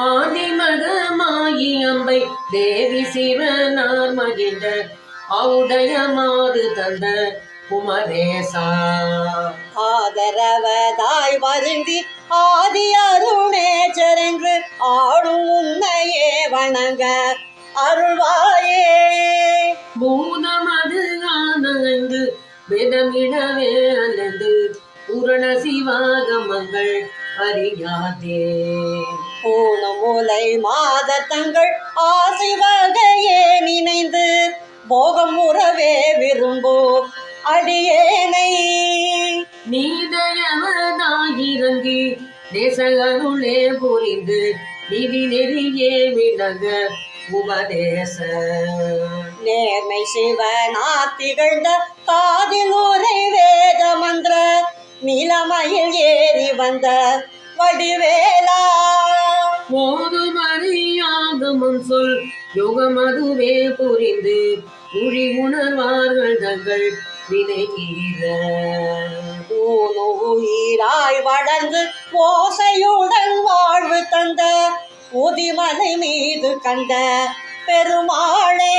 ஆதிமகமாயி அம்பை தேவி சிவனார் மகிழ்ந்த ஆவுடைய மாது தந்த குமரேசா ஆதரவதாய் வருந்தி ஆதி அருணேச்சர் என்று ஆடும் உன்னையே வணங்க அருள்வாயே. பூதமது ஆனந்து வேதமிடவே அல்லது பூரண சிவாகமங்கள் அறியாதே. பூணுமுலை மாதத்தங்கள் ஆசை வகையே நினைந்து போகம் உறவே விரும்போ அடியேனை நீதயவதாயிரங்கி தேசகருளே புரிந்து நிதி நெறியே விளங்க உபதேச. நேர்மை சிவனா திகழ்ந்த காதிலூரை வேத மந்திர நிலமையில் ஏறி வந்த வடிவேலா. ஓதுமறியாகமும் சொல் யோகமதுவே புரிந்து உழி உணர்வார்கள் தங்கள் வினைகீர. உயிராய் வளர்ந்து ஓசையுடன் வாழ்வு தந்த உதிமலை மீது கண்ட பெருமாளே.